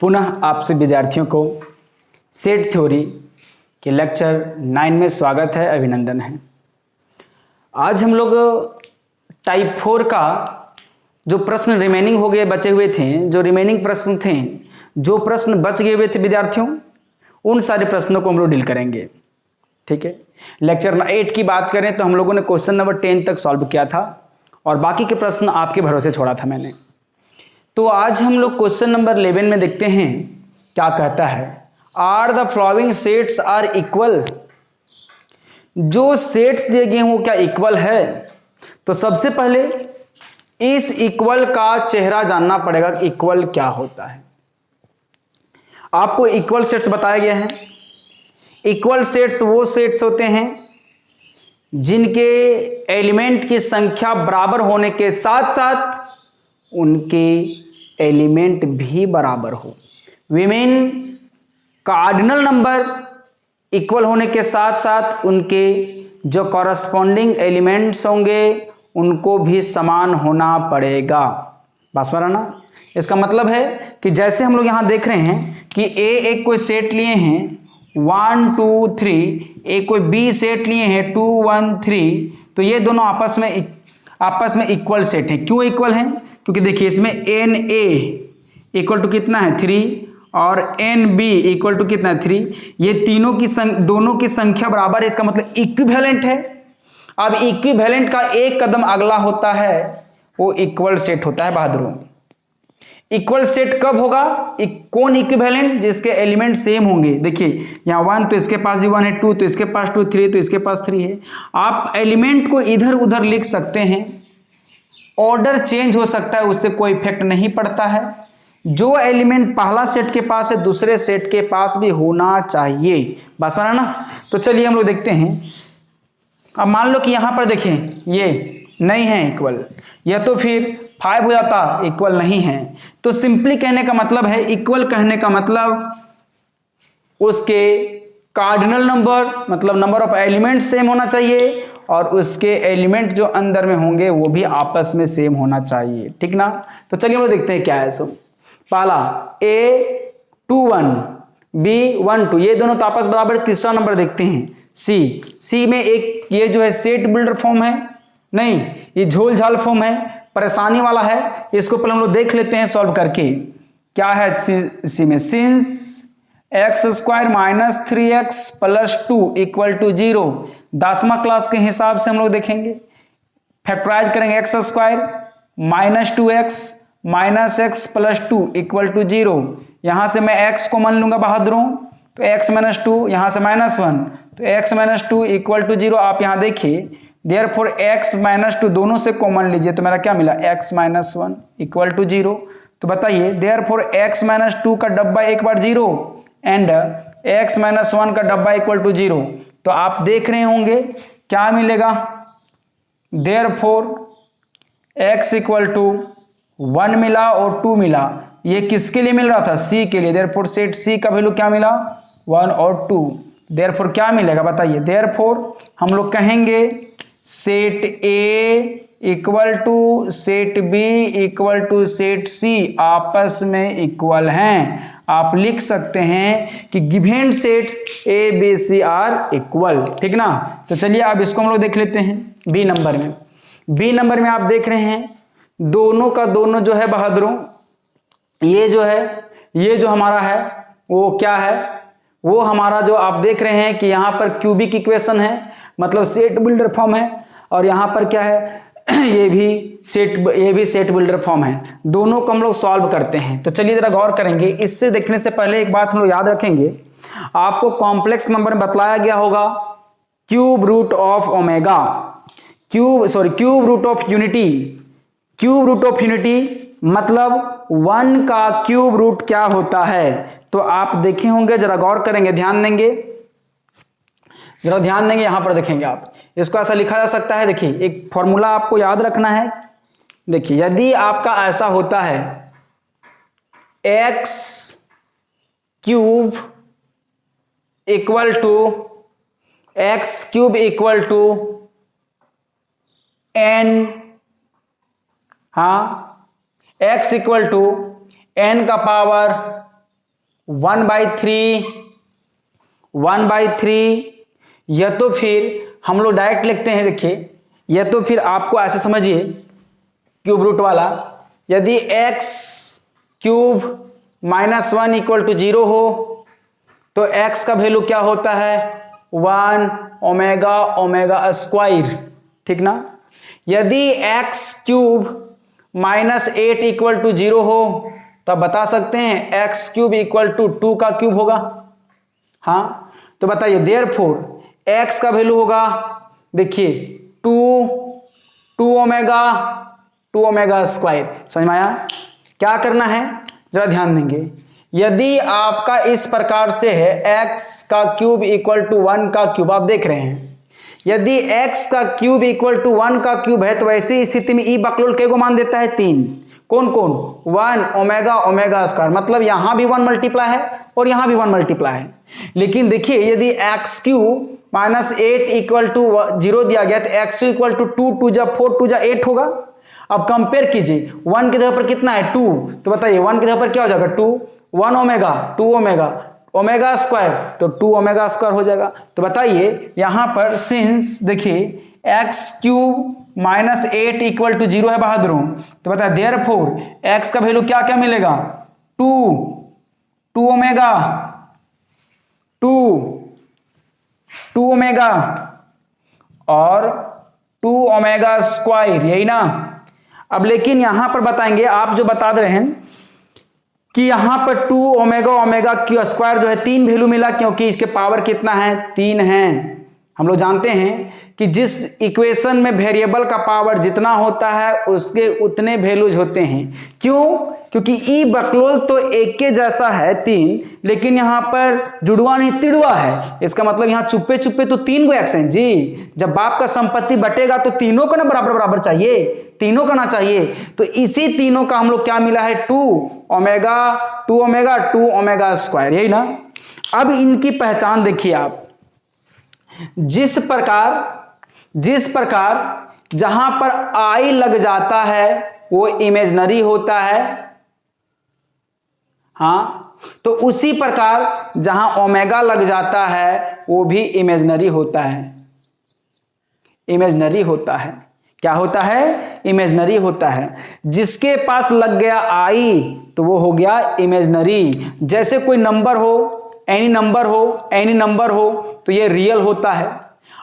पुनः आप सभी विद्यार्थियों को सेट थ्योरी के लेक्चर 9 में स्वागत है, अभिनंदन है। आज हम लोग टाइप 4 का जो प्रश्न रिमेनिंग हो गए बचे हुए थे, जो रिमेनिंग प्रश्न थे, जो प्रश्न बच गए हुए थे विद्यार्थियों, उन सारे प्रश्नों को हम लोग डील करेंगे। ठीक है, लेक्चर 8 की बात करें तो हम लोगों ने क्वेश्चन नंबर 10 तक सॉल्व किया था और बाकी के प्रश्न आपके भरोसे छोड़ा था मैंने। तो आज हम लोग क्वेश्चन नंबर 11 में देखते हैं क्या कहता है। Are the following sets are equal. जो सेट्स दिए गए हैं वो क्या इक्वल है? तो सबसे पहले इस इक्वल का चेहरा जानना पड़ेगा कि इक्वल क्या होता है। आपको इक्वल सेट्स बताया गया है। इक्वल सेट्स वो सेट्स होते हैं जिनके एलिमेंट की संख्या बराबर होने के साथ साथ उनके एलिमेंट भी बराबर हो। We mean cardinal number equal होने के साथ साथ उनके जो कॉरस्पॉन्डिंग एलिमेंट्स होंगे उनको भी समान होना पड़ेगा। बस माना ना। इसका मतलब है कि जैसे हम लोग यहाँ देख रहे हैं कि एक कोई सेट लिए हैं 1 2 3, एक कोई बी सेट लिए हैं 2 1 3, तो ये दोनों आपस में इक्वल सेट हैं। क्यों इक्वल हैं? क्योंकि देखिए इसमें एन ए इक्वल टू कितना है 3 और एन बी इक्वल टू कितना है 3। ये तीनों की दोनों की संख्या बराबर है, इसका मतलब इक्विवेलेंट है। अब इक्विवेलेंट का एक कदम अगला होता है वो इक्वल सेट होता है बहादुरों। इक्वल सेट कब होगा? कौन इक्विवेलेंट? जिसके एलिमेंट सेम होंगे। देखिए यहाँ 1 तो इसके पास भी 1 है, 2 तो इसके पास 2, 3 तो इसके पास 3 है। आप एलिमेंट को इधर उधर लिख सकते हैं, ऑर्डर चेंज हो सकता है, उससे कोई इफेक्ट नहीं पड़ता है। जो एलिमेंट पहला सेट के पास है दूसरे सेट के पास भी होना चाहिए। बस माना ना। तो चलिए हम लोग देखते हैं। अब मान लो कि यहां पर देखें ये नहीं है इक्वल, या तो फिर 5 हो जाता, इक्वल नहीं है। तो सिंपली कहने का मतलब है, इक्वल कहने का मतलब उसके कार्डिनल नंबर मतलब नंबर ऑफ एलिमेंट सेम होना चाहिए और उसके एलिमेंट जो अंदर में होंगे वो भी आपस में सेम होना चाहिए। ठीक ना। तो चलिए हम लोग देखते हैं क्या है। सो पहला ए 2 1 बी 1 2, ये दोनों तो आपस बराबर। तीसरा नंबर देखते हैं सी में एक ये जो है सेट बिल्डर फॉर्म है, नहीं ये झोल झाल फॉर्म है, परेशानी वाला है। इसको पहले हम लोग देख लेते हैं सॉल्व करके। क्या है सी में? Since x square minus 3x plus 2 equal to 0। 10वां क्लास के हिसाब से हम लोग देखेंगे, फैक्टराइज करेंगे। X square minus 2x minus x plus 2 equal to 0। यहां से मैं x को मान लूंगा बहादुरों, तो x माइनस 2, यहां से -1, तो x माइनस 2 इक्वल टू 0। आप यहां देखिए देयरफॉर x माइनस 2 दोनों से कॉमन लीजिए तो मेरा क्या मिला? x minus 1 equal to 0। तो बताइए देयरफॉर x माइनस 2 का डब्बा एक बार 0 एंड x माइनस 1 का डब्बा इक्वल टू 0। तो आप देख रहे होंगे क्या मिलेगा? देयरफॉर x इक्वल टू 1 मिला और 2 मिला। ये किसके लिए मिल रहा था? c के लिए। देयरफॉर सेट c का वैल्यू क्या मिला? 1 और 2। देयरफॉर क्या मिलेगा बताइए? देयरफॉर हम लोग कहेंगे set a equal to set b equal to set c आपस में इक्वल हैं। आप लिख सकते हैं कि given sets a b c are equal. ठीक ना। तो चलिए अब इसको हम लोग देख लेते हैं। बी नंबर में आप देख रहे हैं दोनों का दोनों जो है बहादुरों, ये जो हमारा है वो क्या है? वो हमारा जो आप देख रहे हैं कि यहाँ पर क्यूबिक इक्वेशन है, मतलब सेट बिल्डर फॉर्म है, और यहाँ पर क्या है? ये भी सेट बिल्डर फॉर्म है। दोनों को हम लोग सॉल्व करते हैं। तो चलिए जरा गौर करेंगे। इससे देखने से पहले एक बात हम लोग याद रखेंगे, आपको कॉम्प्लेक्स नंबर में बतलाया गया होगा cube root of omega, cube root of unity. Cube root of unity मतलब 1 का क्यूब रूट क्या होता है? तो आप देखे होंगे, जरा गौर करेंगे, ध्यान देंगे, यहां पर देखेंगे आप। इसको ऐसा लिखा जा सकता है। देखिए एक फॉर्मूला आपको याद रखना है। देखिए यदि आपका ऐसा होता है x cube equal to n, हाँ x इक्वल टू n का पावर 1/3, 1/3, या तो फिर हम लोग डायरेक्ट लिखते हैं, देखिए, या तो फिर आपको ऐसे समझिए क्यूब रूट वाला, यदि x क्यूब -1 = 0 हो तो x का वैल्यू क्या होता है 1 ओमेगा ओमेगा स्क्वायर, ठीक ना। यदि x क्यूब -8 = 0 हो तो आप बता सकते हैं x क्यूब = 2 का क्यूब होगा। हाँ, तो बताइए देयरफॉर x का वैल्यू होगा, देखिए 2 ओमेगा स्क्वायर। समझ में आया? क्या करना है जरा ध्यान देंगे। यदि आपका इस प्रकार से है x का क्यूब = 1 का क्यूब, आप देख रहे हैं यदि x का क्यूब = 1 का क्यूब है तो वैसी स्थिति में ई बकलोल के को मान देता है 3। कौन कौन? 1 ओमेगा ओमेगा स्क्वायर, मतलब यहां भी 1 मल्टीप्लाई है और यहां भी 1 मल्टीप्लाई है। लेकिन देखिए यदि x क्यूब -8 = 0 दिया गया तो x क्यूब = 2 2 जा 4 2 जा 8 होगा। अब कंपेयर कीजिए 1 की जगह पर कितना है 2, तो बताइए 1 की जगह पर क्या हो जाएगा 2, 1 ओमेगा 2 ओमेगा ओमेगा स्क्वायर, तो 2 ओमेगा स्क्वायर हो जाएगा। तो बताइए यहां पर सिंस देखिए x क्यूब -8 = 0 है बहादुरों, तो बताइए देयरफॉर x का वैल्यू क्या क्या मिलेगा 2 ओमेगा 2 ओमेगा और 2 ओमेगा स्क्वायर, यही ना। अब लेकिन यहां पर बताएंगे, आप जो बता रहे हैं कि यहां पर 2 ओमेगा ओमेगा क्यू स्क्वायर जो है 3 वैल्यू मिला, क्योंकि इसके पावर कितना है 3 है। हम लोग जानते हैं कि जिस इक्वेशन में वेरिएबल का पावर जितना होता है उसके उतने वैल्यूज होते हैं। क्यों? क्योंकि ई बकलोल तो एक के जैसा है 3, लेकिन यहां पर जुड़वा नहीं तिड़वा है। इसका मतलब यहां चुप्पे चुप्पे तो 3 को एक्स हैं जी। जब बाप का संपत्ति बटेगा तो तीनों का ना बराबर बराबर चाहिए, तीनों का ना चाहिए। तो इसी तीनों का हम लोग क्या मिला है 2 ओमेगा 2 ओमेगा 2 ओमेगा स्क्वायर, यही ना। अब इनकी पहचान देखिए आप, जिस प्रकार जहां पर आई लग जाता है वो इमेजिनरी होता है, हाँ, तो उसी प्रकार जहां ओमेगा लग जाता है वो भी इमेजिनरी होता है। इमेजिनरी होता है, क्या होता है? इमेजिनरी होता है। जिसके पास लग गया आई तो वो हो गया इमेजिनरी। जैसे कोई नंबर हो, एनी नंबर हो तो ये रियल होता है,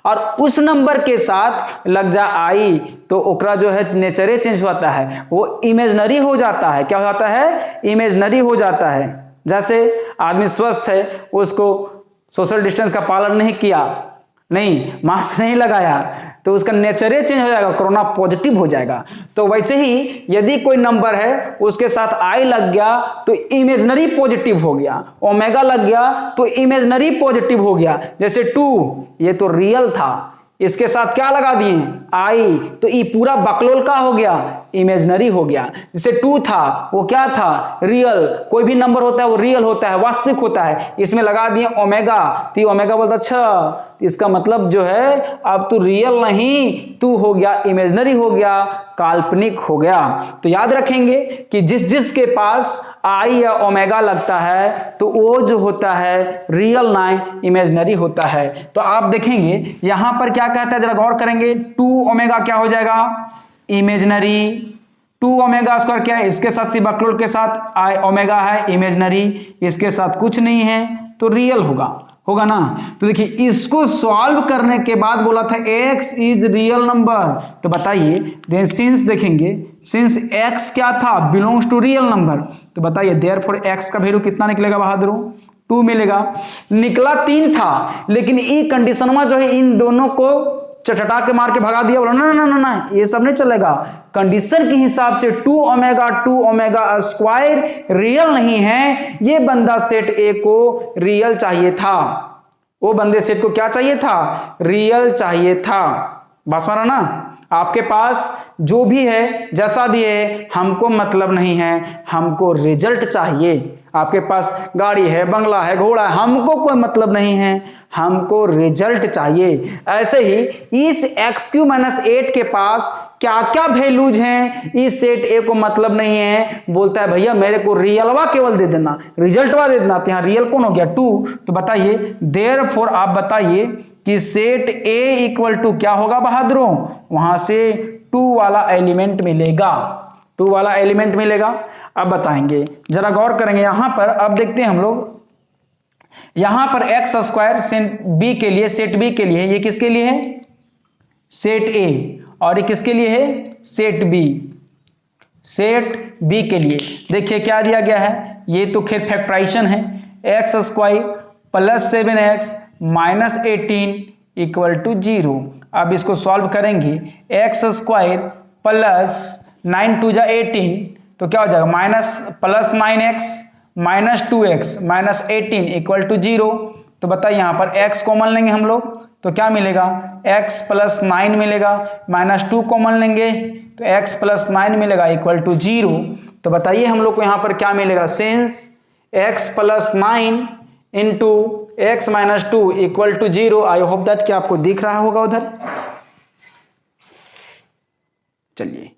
और उस नंबर के साथ लग जा आई तो ओकरा जो है नेचरे चेंज होता है, वो इमेजिनरी हो जाता है। क्या हो जाता है? इमेजिनरी हो जाता है। जैसे आदमी स्वस्थ है, उसको सोशल डिस्टेंस का पालन नहीं किया, नहीं मास्क नहीं लगाया, तो उसका नेचरे चेंज हो जाएगा, कोरोना पॉजिटिव हो जाएगा। तो वैसे ही यदि कोई नंबर है उसके साथ आई लग गया तो इमेजिनरी पॉजिटिव हो गया, ओमेगा लग गया तो इमेजिनरी पॉजिटिव हो गया। जैसे 2 ये तो रियल था, इसके साथ क्या लगा दिए आई, तो ये पूरा बकलोल का हो गया, इमेजिनरी हो गया। जैसे 2 था वो क्या था? रियल। कोई भी नंबर होता है वो रियल होता है, वास्तविक होता है। इसमें लगा दिए ओमेगा, तो ओमेगा बोलता अच्छा इसका मतलब जो है अब तू रियल नहीं, तू हो गया इमेजिनरी, हो गया काल्पनिक हो गया। तो याद रखेंगे कि जिस के पास आई या ओमेगा लगता है तो वो जो होता है रियल ना इमेजिनरी होता है। तो आप देखेंगे यहां पर क्या कहता है, जरा गौर करेंगे। 2 ओमेगा क्या हो जाएगा? इमेजिनरी। 2 ओमेगा स्क्वायर क्या है? इसके साथ ही बकलोल के साथ आई ओमेगा है, इमेजिनरी। इसके साथ कुछ नहीं है तो रियल होगा ना। तो देखिए इसको सॉल्व करने के बाद बोला था x इज रियल नंबर, तो बताइए देन सिंस देखेंगे, सिंस x क्या था? बिलोंग्स टू रियल नंबर, तो बताइए देयरफॉर x का वैल्यू कितना निकलेगा बहादुरों? 2 मिलेगा। निकला 3 था, लेकिन ई कंडीशन में जो है इन दोनों को चटटा के मार के भगा दिया, बोला ना ना ना ना ये सब नहीं चलेगा। कंडीशन के हिसाब से 2 ओमेगा स्क्वायर रियल नहीं है, ये बंदा सेट ए को रियल चाहिए था। वो बंदे सेट को क्या चाहिए था? रियल चाहिए था। बस मारा ना। आपके पास जो भी है जैसा भी है हमको मतलब नहीं है, हमको रिजल्ट चाहिए। आपके पास गाड़ी है, बंगला है, घोड़ा है, हमको कोई मतलब नहीं है, हमको रिजल्ट चाहिए। ऐसे ही इस x³ - 8 के पास क्या क्या वैल्यूज हैं, इस सेट ए को मतलब नहीं है, बोलता है भैया मेरे को रियलवा केवल दे देना, रिजल्टवा दे देना। तो यहाँ रियल कौन हो गया 2। तो बताइए देयरफॉर आप बताइए कि सेट ए इक्वल टू क्या होगा बहादुरों, वहां से 2 वाला एलिमेंट मिलेगा, 2 वाला एलिमेंट मिलेगा। अब बताएंगे, जरा गौर करेंगे यहां पर। अब देखते हैं हम लोग यहां पर x² सेट बी के लिए, सेट बी के लिए, ये किसके लिए है सेट ए, और ये किसके लिए है सेट बी, सेट बी के लिए। देखिए क्या दिया गया है, ये तो खैर फैक्टराइजेशन है, x² + 7x - 18 = 0। अब इसको सॉल्व करेंगे, x² + 9 2 18 तो क्या हो जाएगा +9x - 2x - 18 = 0। तो बताइए यहाँ पर x कॉमन लेंगे हम लोग तो क्या मिलेगा, x + 9 मिलेगा, -2 कॉमन लेंगे तो x + 9 मिलेगा = 0। तो बताइए हम लोग को यहाँ पर क्या मिलेगा, since x + 9 × x - 2 = 0। I hope that कि आपको दिख रहा होगा उधर। चलिए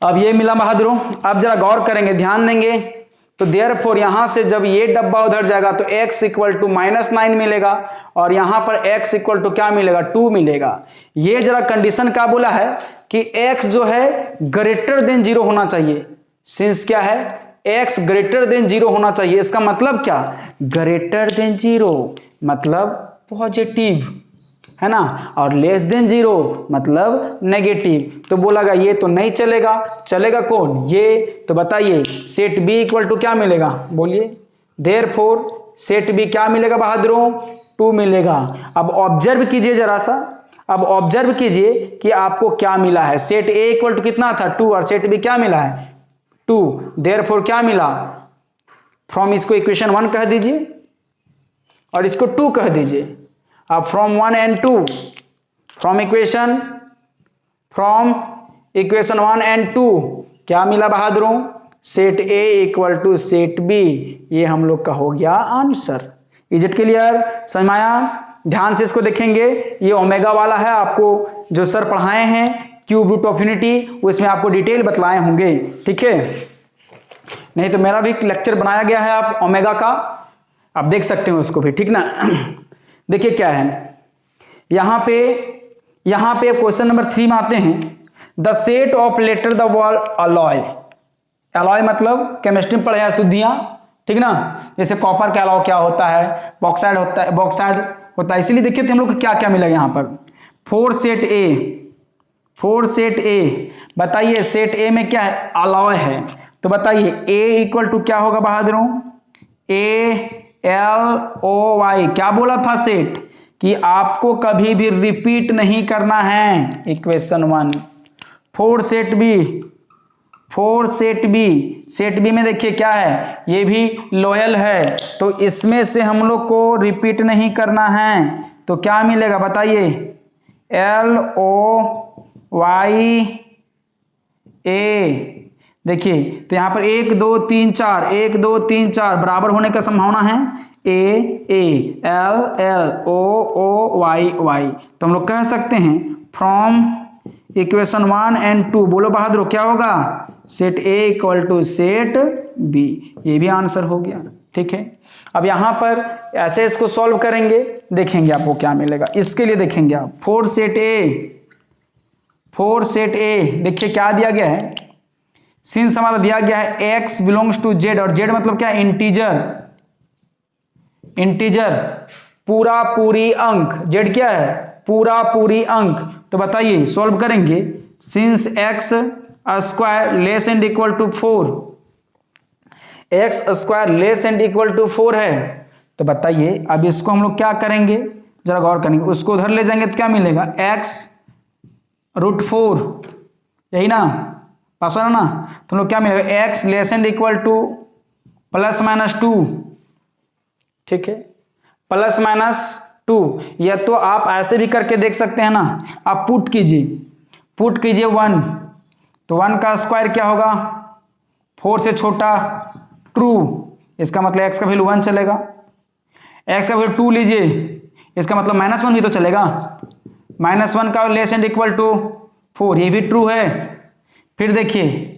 अब ये मिला बहादुरों। अब जरा गौर करेंगे, ध्यान देंगे, तो देयरफॉर यहां से जब ये डब्बा उधर जाएगा तो x = -9 मिलेगा, और यहां पर x = क्या मिलेगा 2 मिलेगा। ये जरा कंडीशन क्या बोला है कि x जो है >0 होना चाहिए। सिंस क्या है, x >0 होना चाहिए। इसका मतलब क्या, >0 मतलब पॉजिटिव है ना, और <0 मतलब नेगेटिव। तो बोला गया ये तो नहीं चलेगा, चलेगा कौन ये। तो बताइए सेट बी इक्वल टू क्या मिलेगा, बोलिए। देयरफॉर सेट बी क्या मिलेगा बहादुरों, 2 मिलेगा। अब ऑब्जर्व कीजिए जरा सा, अब ऑब्जर्व कीजिए कि आपको क्या मिला है। सेट ए इक्वल टू कितना था 2, और सेट बी क्या मिला है 2। देयरफॉर क्या मिला, फ्रॉम इसको इक्वेशन 1 कह दीजिए और इसको 2 कह दीजिए। अब from 1 and 2, from equation 1 and 2 क्या मिला बहादुरों, set A equal to set B. ये हम लोग का हो गया आंसर। इज इट क्लियर, समझ में आया। ध्यान से इसको देखेंगे, ये ओमेगा वाला है, आपको जो सर पढ़ाए हैं क्यूब रूट ऑफ यूनिटी उसमें आपको डिटेल बतलाए होंगे, ठीक है। नहीं तो मेरा भी लेक्चर बनाया गया है आप ओमेगा का, आप देख सकते हो उसको भी, ठीक ना। देखिए क्या है यहां पे क्वेश्चन नंबर 3 में आते हैं, the set of letter the word alloy. Alloy मतलब केमिस्ट्री में पढ़े हैं शुद्धियां, ठीक ना। जैसे कॉपर का अलॉय क्या होता है, बॉक्साइड होता है, इसीलिए देखिए हम लोग को क्या क्या मिला यहाँ पर। 4 सेट ए, बताइए सेट ए में क्या है, अलॉय है। तो बताइए ए इक्वल टू क्या होगा बहादुरों, ALOY। क्या बोला था सेट, कि आपको कभी भी रिपीट नहीं करना है, इक्वेशन 1। 4 सेट बी में देखिए क्या है, ये भी लॉयल है, तो इसमें से हम लोग को रिपीट नहीं करना है। तो क्या मिलेगा बताइए, LOYA। देखिए तो यहां पर 1 2 3 4 बराबर होने का संभावना है, ALLOY। तो हम लोग कह सकते हैं फ्रॉम इक्वेशन 1 and 2, बोलो बहादुर क्या होगा, set A equal to set B. ये भी आंसर हो गया, ठीक है। अब यहां पर ऐसे इसको सॉल्व करेंगे, देखेंगे आपको क्या मिलेगा। इसके लिए देखेंगे आप 4 सेट ए, देखिए क्या दिया गया है, सिंस हमारा दिया गया है x बिलोंग्स टू z, और z मतलब क्या, इंटीजर पूरी अंक, z क्या है पूरी अंक। तो बताइए सॉल्व करेंगे, since x² less and equal to 4, x² less and equal to 4 है। तो बताइए अब इसको हम लोग क्या करेंगे, जरा गौर करेंगे, उसको उधर ले जाएंगे तो क्या मिलेगा, x√4, यही ना पास है ना। तो हम लोग क्या मिलेगा, x less and equal to +-2, ठीक है, +-2। या तो आप ऐसे भी करके देख सकते हैं ना, आप पुट कीजिए पुट कीजिए 1, तो 1 का स्क्वायर क्या होगा, 4 से छोटा ट्रू, इसका मतलब x का वैल्यू 1 चलेगा। x का वैल्यू 2 लीजिए, इसका मतलब -1 भी तो चलेगा। -1 का लेस एंड इक्वल टू 4, ये भी ट्रू है। फिर देखिए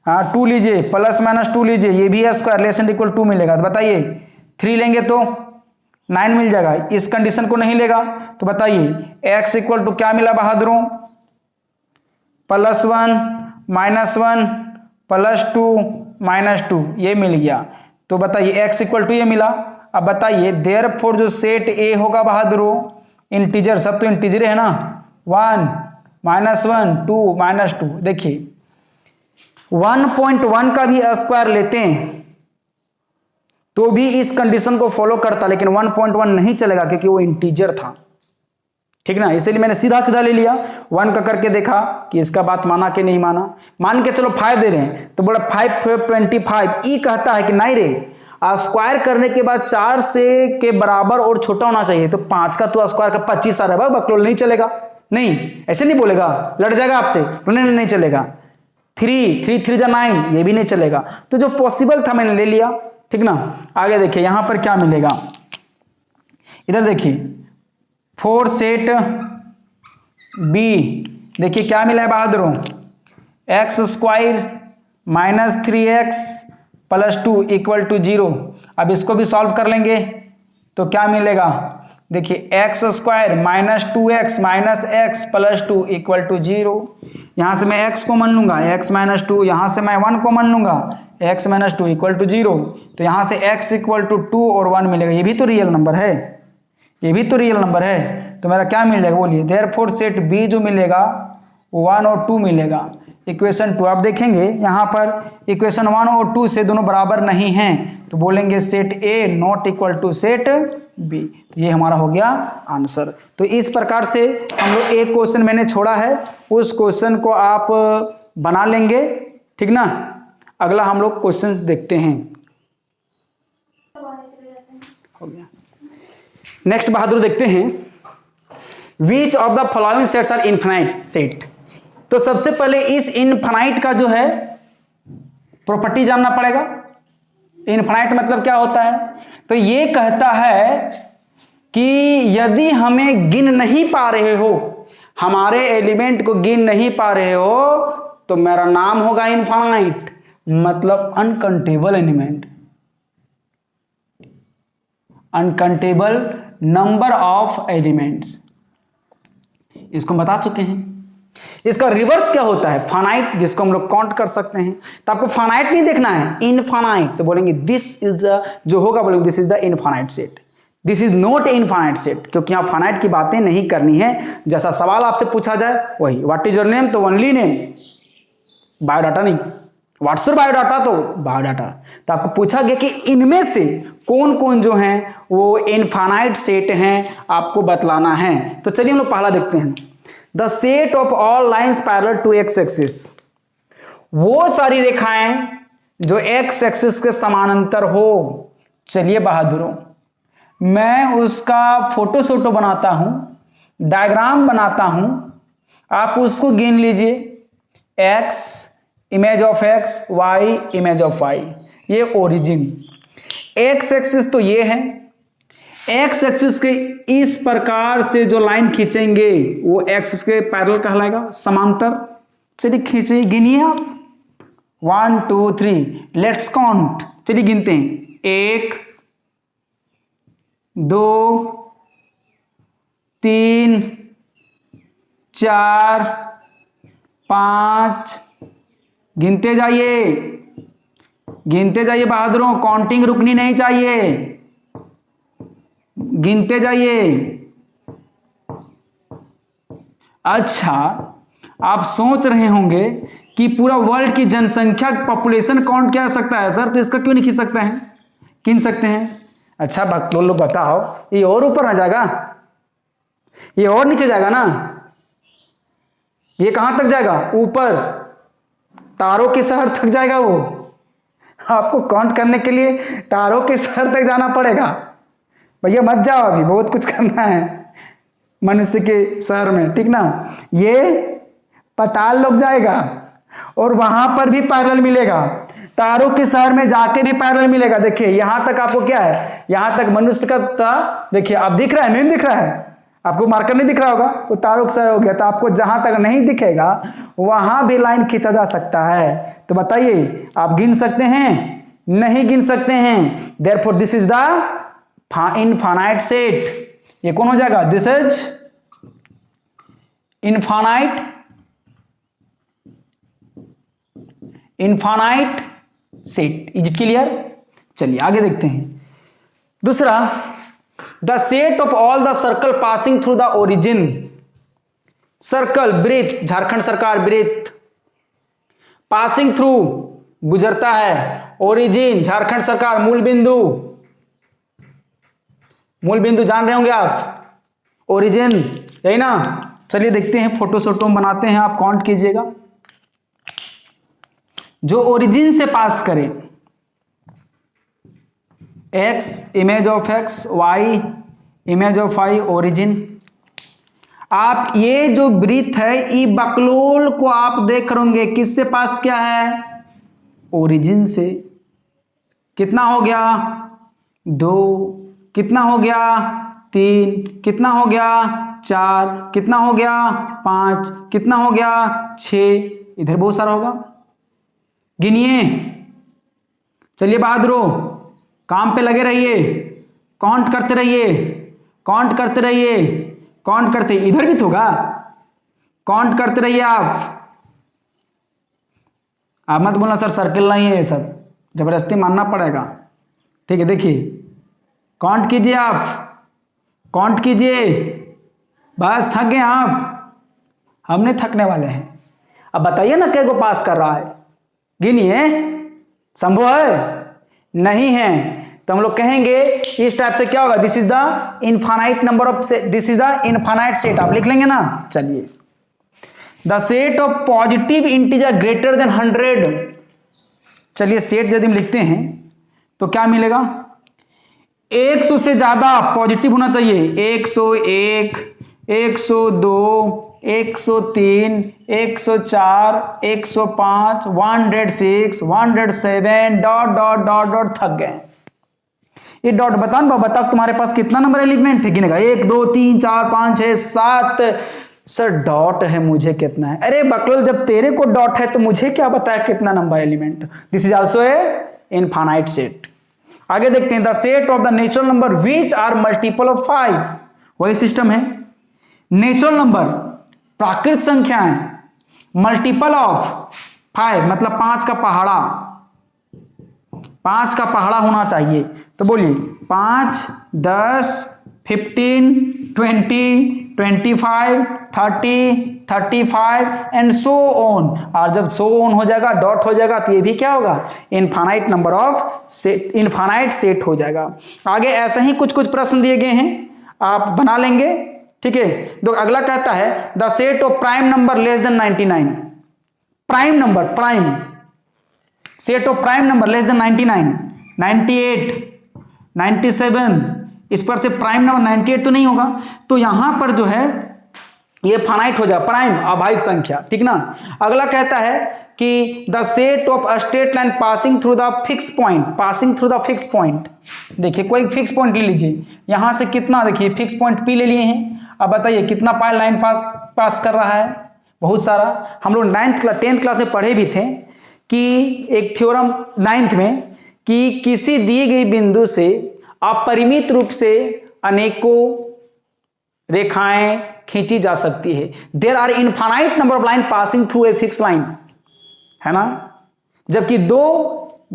2 लीजिए, +-2 लीजिए, ये भी स्क्वायर लेस एंड इक्वल 2 मिलेगा। तो बताइए 3 लेंगे तो 9 मिल जाएगा। इस कंडीशन को नहीं लेगा तो बताइए x इक्वल टू क्या मिला बहादुरों, +1 -1 +2 -2, ये मिल गया। तो बताइए x इक्वल टू ये मिला। अब बताइए देयरफॉर जो सेट ए होगा बहादुरों, इंटीजर, सब तो इंटीजर है ना, 1 -1 2 -2। देखिए 1.1 का भी स्क्वायर लेते हैं तो भी इस कंडीशन को फॉलो करता, लेकिन 1.1 नहीं चलेगा क्योंकि वो इंटीजर था, ठीक ना। इसीलिए मैंने सीधा सीधा ले लिया, 1 का करके देखा कि इसका बात माना कि नहीं माना। मान के चलो 5 दे रहे हैं तो बोला 5 ई कहता है कि नहीं रे, स्क्वायर करने के बाद 4 से के बराबर और छोटा होना चाहिए, तो 5 का तो स्क्वायर का 25 आ रहा है, बकलोल नहीं चलेगा, नहीं ऐसे नहीं बोलेगा, लड़ जाएगा आपसे, नहीं चलेगा। 3 3 जा 9, ये भी नहीं चलेगा। तो जो पॉसिबल था मैंने ले लिया, ठीक ना। आगे देखिए यहां पर क्या मिलेगा, इधर देखिए 4 सेट बी, देखिए क्या मिला है बहादुरों, x² -3x +2 = 0। अब इसको भी सॉल्व कर लेंगे तो क्या मिलेगा, देखिए x² -2x -x +2 = 0। यहां से मैं x कॉमन लूंगा, x -2, यहां से मैं 1 कॉमन लूंगा, x -2 = 0। तो यहां से x = 2 और 1 मिलेगा, ये भी तो रियल नंबर है, ये भी तो रियल नंबर है। तो मेरा क्या मिल जाएगा बोलिए, देयरफॉर सेट बी जो मिलेगा 1 और 2 मिलेगा। इक्वेशन 2 आप देखेंगे यहाँ पर इक्वेशन 1 और 2 से दोनों बराबर नहीं हैं, तो बोलेंगे set A not equal to set B. तो ये हमारा हो गया आंसर। तो इस प्रकार से हम लोग एक क्वेश्चन मैंने छोड़ा है, उस क्वेश्चन को आप बना लेंगे, ठीक ना। अगला हम लोग क्वेश्चंस देखते हैं। हो गया, नेक्स्ट बहादुर देखते हैं, which of the following sets are infinite set. तो सबसे पहले इस इनफाइनाइट का जो है प्रॉपर्टी जानना पड़ेगा। इनफाइनाइट मतलब क्या होता है, तो ये कहता है कि यदि हमें गिन नहीं पा रहे हो, हमारे एलिमेंट को गिन नहीं पा रहे हो, तो मेरा नाम होगा इनफाइनाइट, मतलब uncountable element, uncountable number of elements, इसको हम बता चुके हैं। इसका रिवर्स क्या होता है, फाइनाइट, जिसको हम लोग काउंट कर सकते हैं। तो आपको फाइनाइट नहीं देखना है, इनफाइनाइट, तो बोलेंगे दिस इज द, जो होगा बोलेंगे this is the infinite set, this is not infinite set, क्योंकि आप फाइनाइट की बातें नहीं करनी है। जैसा सवाल आपसे पूछा जाए वही, व्हाट इज योर नेम, तो ओनली नेम, बायोडाटा नहीं, व्हाट्स योर बायोडाटा, तो बायोडाटा। तो आपको पूछा गया कि इनमें से कौन कौन जो हैं वो इनफाइनाइट सेट हैं, आपको बतलाना है। तो चलिए हम लोग पहला देखते हैं, the set of all lines parallel to X axis, वो सारी रेखाएं जो एक्स एक्सिस के समानांतर हो। चलिए बहादुरों, मैं उसका फोटो सोटो बनाता हूं, डायग्राम बनाता हूं, आप उसको गिन लीजिए, X image of X, Y image of Y, ये ओरिजिन। एक्स एक्सिस तो ये है, एक्स एक्सिस के इस प्रकार से जो लाइन खींचेंगे वो एक्सिस के पैरेलल कहलाएगा, समांतर। चलिए खींचिए, गिनिए आप, 1 2 3, लेट्स काउंट, चलिए गिनते हैं, 1 2 3 4 5, गिनते जाइए, गिनते जाइए बहादुरों, काउंटिंग रुकनी नहीं चाहिए, गिनते जाइए। अच्छा, आप सोच रहे होंगे कि पूरा वर्ल्ड की जनसंख्या, पॉपुलेशन काउंट किया जा सकता है सर, तो इसका क्यों नहीं खींच सकते हैं, गिन सकते हैं। अच्छा लोग बताओ, ये और ऊपर ना जाएगा, ये और नीचे जाएगा ना, ये कहां तक जाएगा, ऊपर, तारों के शहर तक जाएगा वो। आपको काउंट करने के लिए तारों के शहर तक जाना पड़ेगा। भैया मत जाओ, अभी बहुत कुछ करना है मनुष्य के शहर में, ठीक ना। ये पाताल लोक जाएगा और वहां पर भी पैरेलल मिलेगा, तारों के शहर में जाके भी पैरेलल मिलेगा। देखिए यहां तक आपको क्या है, यहां तक मनुष्य का था, देखिए अब दिख रहा है नहीं दिख रहा है, आपको मार्कर नहीं दिख रहा होगा, वो तारों का शहर हो गया। तो आपको जहां तक नहीं दिखेगा वहां भी लाइन खींचा जा सकता है। तो बताइए आप गिन सकते हैं? नहीं गिन सकते हैं। Therefore this is the infinite set. ये कौन हो जाएगा? This is infinite set. Is it clear? चलिए आगे देखते हैं। दूसरा, the set of all the circle passing through the origin. Circle breath, Jharkhand सरकार ब्रेथ, पासिंग थ्रू गुजरता है, ओरिजिन झारखंड सरकार मूल बिंदु, मूल बिंदु जान रहे होंगे आप, ओरिजिन यही ना। चलिए देखते हैं, फोटो सोटो बनाते हैं, आप काउंट कीजिएगा। जो ओरिजिन से पास करे, x image of x, y image of y, origin. आप ये जो ब्रीथ है, ई बकलोल को आप देख रहे होंगे किससे पास किया है? ओरिजिन से। कितना हो गया? 2, कितना हो गया? 3, कितना हो गया? 4, कितना हो गया? 5, कितना हो गया? 6, इधर बहुत सारा होगा, गिनिए। चलिए बहादुरो, काम पे लगे रहिए, काउंट करते रहिए, काउंट करते रहिए, काउंट करते। इधर भी तो होगा, काउंट करते रहिए आप मत बोलना सर सर्किल नहीं है, ये सब जबरदस्ती मानना पड़ेगा। ठीक है, देखिए काउंट कीजिए, आप काउंट कीजिए। बस थक गए आप? हम नहीं थकने वाले हैं। अब बताइए ना, कै को पास कर रहा है? गिनिए। संभव है? नहीं है। तो हम लोग कहेंगे इस टाइप से क्या होगा? This is the infinite number of, this is the infinite set. आप लिख लेंगे ना। चलिए, the set of positive integer greater than 100। चलिए सेट यदि हम लिखते हैं तो क्या मिलेगा? 100 से ज्यादा पॉजिटिव होना चाहिए। 101, 102, 103, 104, 105, 106, 107, डॉट डॉट डॉट डॉट। थक गए ये डॉट। बता तुम्हारे पास कितना नंबर एलिमेंट है? गिनेगा 1 2 3 4 5 6 7। सर डॉट है, मुझे कितना है? अरे बकलोल, जब तेरे को डॉट है तो मुझे क्या बताया कितना number element? This is also a infinite set. आगे देखते हैं, the set of the natural number which are multiple of 5। वही सिस्टम है। नेचुरल नंबर प्राकृत संख्याएं मल्टीपल ऑफ 5 मतलब 5 का पहाड़ा, 5 का पहाड़ा होना चाहिए। तो बोलिए 5, 10, 15, 20, 25, 30, 35 एंड सो ऑन। और जब सो ऑन हो जाएगा, डॉट हो जाएगा, तो ये भी क्या होगा? Infinite number of set, infinite set हो जाएगा। आगे ऐसे ही कुछ कुछ प्रश्न दिए गए हैं, आप बना लेंगे। ठीक है, तो अगला कहता है the set of prime number less than 99। Prime number, prime set of prime number less than 99, 98, 97, इस पर से प्राइम नंबर 98 तो नहीं होगा, तो यहां पर जो है ये फाइनाइट हो जाए, प्राइम अभाज्य संख्या। ठीक ना। अगला कहता है कि the set of a straight line passing through the fix point, passing through the fix point. देखिए कोई फिक्स पॉइंट ले लीजिए, यहां से कितना, देखिए फिक्स पॉइंट पी ले लिए हैं। अब बताइए कितना पाई लाइन पास कर रहा है? बहुत सारा। हम लोग 10th क्लास में पढ़े भी थे कि एक थ्योरम 9th में, कि किसी दी गई बिंदु से अपरिमित रूप से अनेकों रेखाएं खींची जा सकती है। There are infinite number of line passing through a fix line, है ना। जबकि 2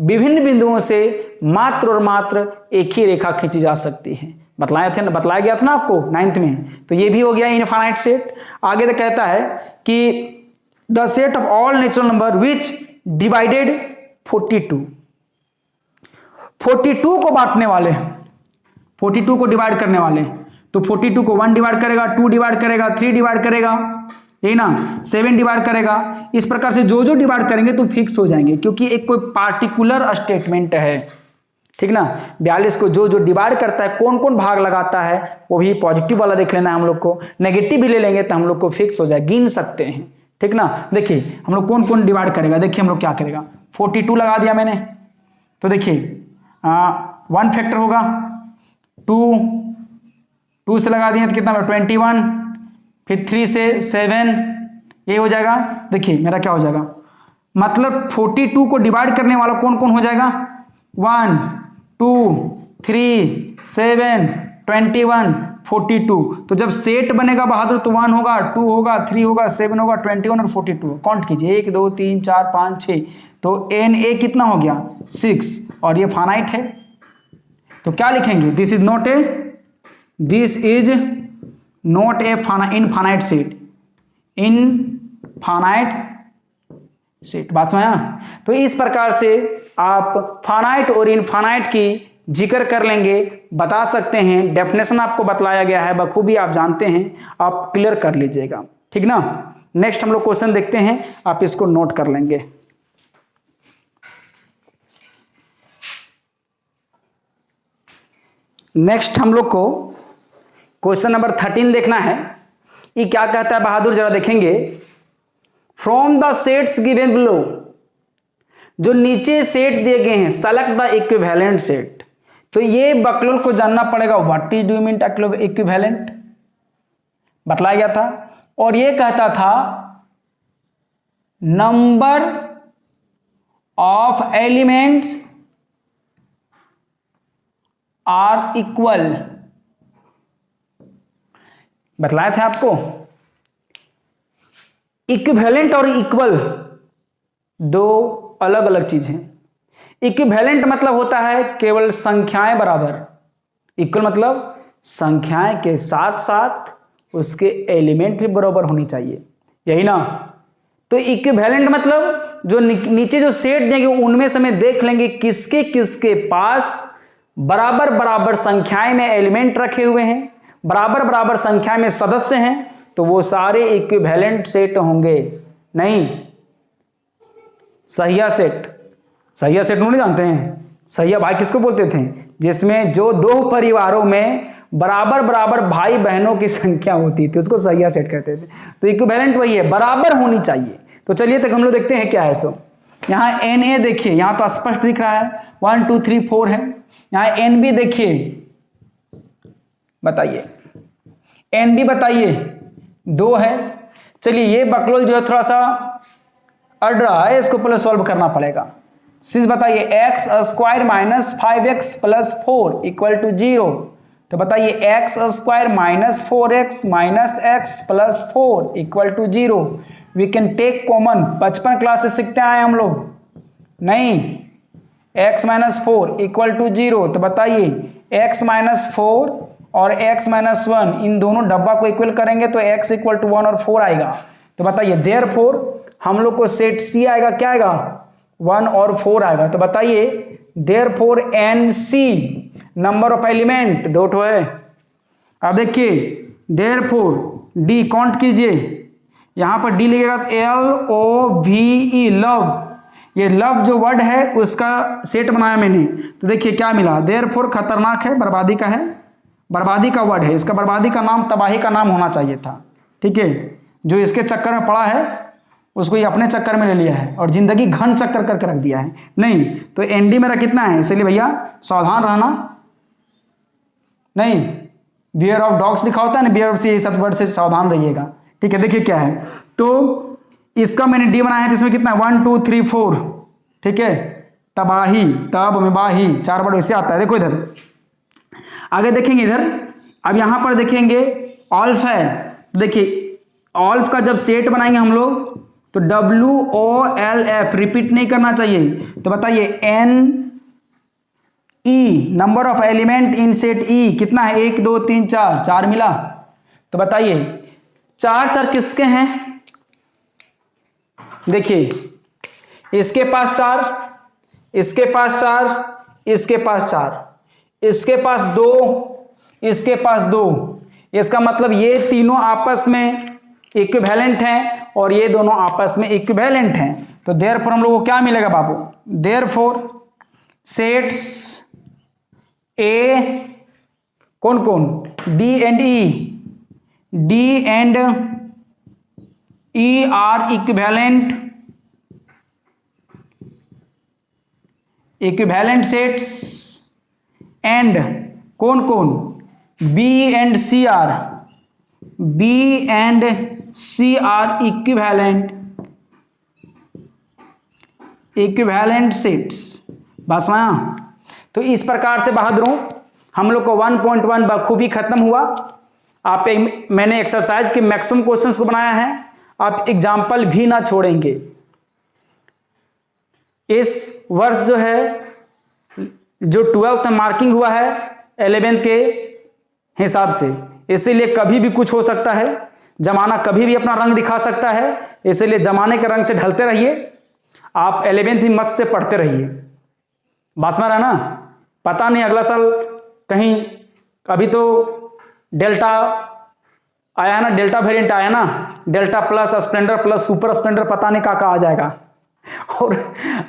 विभिन्न बिंदुओं से मात्र और मात्र एक ही रेखा खींची जा सकती है। बतलाया गया था ना आपको 9th में। तो ये भी हो गया इनफाइनाइट सेट। आगे तो कहता है कि the set of all natural number which divided 42। 42 को बांटने वाले, 42 को डिवाइड करने वाले, तो 42 को 1 डिवाइड करेगा, 2 डिवाइड करेगा, 3 डिवाइड करेगा, यही ना, 7 डिवाइड करेगा। इस प्रकार से जो जो डिवाइड करेंगे तो फिक्स हो जाएंगे, क्योंकि एक कोई पार्टिकुलर स्टेटमेंट है। ठीक ना। 42 को जो जो डिवाइड करता है, कौन कौन भाग लगाता है, वो भी पॉजिटिव वाला देख लेना है हम लोग को। नेगेटिव भी ले लेंगे तो हम लोग को फिक्स हो जाए, गिन सकते हैं। ठीक ना। देखिए हम लोग कौन कौन डिवाइड करेगा, देखिए हम लोग क्या करेगा, 42 लगा दिया मैंने, तो देखिए 1 फैक्टर होगा, 2 से लगा दिए तो कितना होगा 21, फिर 3 से 7, ये हो जाएगा। देखिए मेरा क्या हो जाएगा, मतलब 42 को डिवाइड करने वाला कौन कौन हो जाएगा, 1 2 3 7 21 42। तो जब सेट बनेगा बहादुर तो 1 होगा, 2 होगा, 3 होगा, 7 होगा, 21 और 42। काउंट कीजिए 1 2 3 4 5 6, तो Na कितना हो गया 6, और ये फाइनाइट है, तो क्या लिखेंगे, this is not a infinite set, infinite set, बात समझ आया। तो इस प्रकार से आप फाइनाइट और इनफाइनाइट की जिक्र कर लेंगे, बता सकते हैं, डेफिनेशन आपको बतलाया गया है, बखूबी आप जानते हैं, आप क्लियर कर लीजिएगा, ठीक ना। नेक्स्ट हम लोग क्वेश्चन देखते हैं, आप इसको नोट कर लेंगे। नेक्स्ट हम लोग को क्वेश्चन नंबर 13 देखना है। ये क्या कहता है बहादुर, जरा देखेंगे। From the sets given below, जो नीचे सेट दिए गए हैं, सेलेक्ट द इक्विवेलेंट सेट। तो ये बकलोल को जानना पड़ेगा, what is do mean equivalent, बतलाया गया था। और ये कहता था number of elements are equal, बतलाया था आपको। इक्विवेलेंट और इक्वल दो अलग अलग चीज हैं। इक्विवेलेंट मतलब होता है केवल संख्याएं बराबर, इक्वल मतलब संख्याएं के साथ साथ उसके एलिमेंट भी बराबर होनी चाहिए, यही ना। तो इक्विवेलेंट मतलब जो नीचे जो सेट देंगे उनमें से हमें देख लेंगे किसके किसके पास बराबर बराबर संख्याएं में एलिमेंट रखे हुए हैं, बराबर बराबर संख्या में सदस्य हैं, तो वो सारे इक्विवेलेंट सेट होंगे। नहीं, सहिया सेट, सहिया सेट नहीं जानते हैं, सहिया भाई किसको बोलते थे, जिसमें जो दो परिवारों में बराबर बराबर भाई बहनों की संख्या होती थी उसको सहिया सेट कहते थे। तो इक्विवेलेंट वही है, बराबर होनी चाहिए। तो चलिए तक हम लोग देखते हैं क्या है। सो यहाँ Na देखिए, यहाँ तो स्पष्ट दिख रहा है 1 2 3 4 है। यहाँ Nb देखिए, बताइए Nb बताइए 2 है। चलिए ये बकलोल जो है थोड़ा सा अड़ रहा है, इसको पहले सॉल्व करना पड़ेगा। सिंस बताइए X square minus 5x plus 4 equal to 0, तो बताइए X square minus 4x minus x plus 4 equal to 0। We can take common, 55 class से सीखते आए हम लोग, नहीं x माइनस 4 इक्वल टू 0, तो बताइए x माइनस 4 और x माइनस 1 इन दोनों डब्बा को इक्वल करेंगे तो x इक्वल टू 1 और 4 आएगा। तो बताइए देयरफॉर हम लोग को सेट C आएगा, क्या आएगा 1 और 4 आएगा। तो बताइए therefore NC number of element 2 ठो है। अब देखिए देयरफॉर D काउंट कीजिए, यहां पर D लिखेगा LOVE लव, ये लव जो वर्ड है उसका सेट बनाया मैंने। तो देखिए क्या मिला, देयरफॉर खतरनाक है, बर्बादी का है, बर्बादी का वर्ड है, इसका बर्बादी का नाम तबाही का नाम होना चाहिए था, ठीक है। जो इसके चक्कर में पड़ा है उसको ये अपने चक्कर में ले लिया है और जिंदगी घन चक्कर करके रख दिया है। नहीं तो एनडी मेरा कितना है, इसलिए भैया सावधान रहना। नहीं, बियर ऑफ डॉग्स लिखा होता है ना, बियर ऑफ ये सब वर्ड से सावधान रहिएगा, ठीक है। देखिए क्या है, तो इसका मैंने डी बनाया है, तो इसमें कितना है 1 2 3 4, ठीक है। तबाही, तब में बाही, 4 वर्ड वैसे आता है। देखो इधर आगे देखेंगे, इधर अब यहां पर देखेंगे ऑल्फ है। देखिए ऑल्फ का जब सेट बनाएंगे हम लोग तो WOLF रिपीट नहीं करना चाहिए। तो बताइए NE number of element in set E कितना है 1 2 3 4, 4 मिला। तो बताइए 4 4 किसके हैं, देखिए इसके पास 4, इसके पास 4, इसके पास 4, इसके पास 2, इसके पास 2। इसका मतलब ये तीनों आपस में इक्विवेलेंट हैं और ये दोनों आपस में इक्विवेलेंट हैं। तो देयरफॉर हम लोग को क्या मिलेगा बाबू, देयरफॉर सेट्स ए कौन कौन D and E, D and E are equivalent sets and कौन कौन, B and C are equivalent sets. बस में तो इस प्रकार से बहादुरों हम लोग को 1.1 बखूबी खत्म हुआ। आप मैंने एक्सरसाइज के मैक्सिमम क्वेश्चंस को बनाया है, आप एग्जाम्पल भी ना छोड़ेंगे। इस वर्ष जो है जो 12th में मार्किंग हुआ है 11th के हिसाब से, इसीलिए कभी भी कुछ हो सकता है, जमाना कभी भी अपना रंग दिखा सकता है, इसीलिए जमाने के रंग से ढलते रहिए। आप 11th भी मत से पढ़ते रहिए। बस में रहना, पता नहीं अगला साल कहीं, अभी तो डेल्टा आया है ना, डेल्टा वेरिएंट आया ना, delta plus, Splendor plus, super Splendor, पता नहीं क्या आ जाएगा और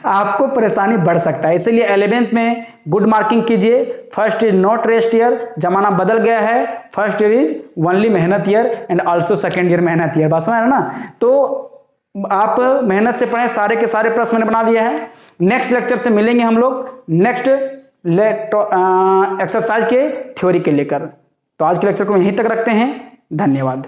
आपको परेशानी बढ़ सकता है। इसलिए 11th में गुड मार्किंग कीजिए। First is not rest year, जमाना बदल गया है। फर्स्ट ईयर इज ओनली मेहनत year and also second year मेहनत ईयर। बस में है ना, तो आप मेहनत से पढ़ें। सारे के सारे प्रश्न मैंने बना दिए हैं। नेक्स्ट लेक्चर से मिलेंगे हम लोग नेक्स्ट एक्सरसाइज के थ्योरी के लेकर। तो आज के लेक्चर को यहीं तक रखते हैं। धन्यवाद।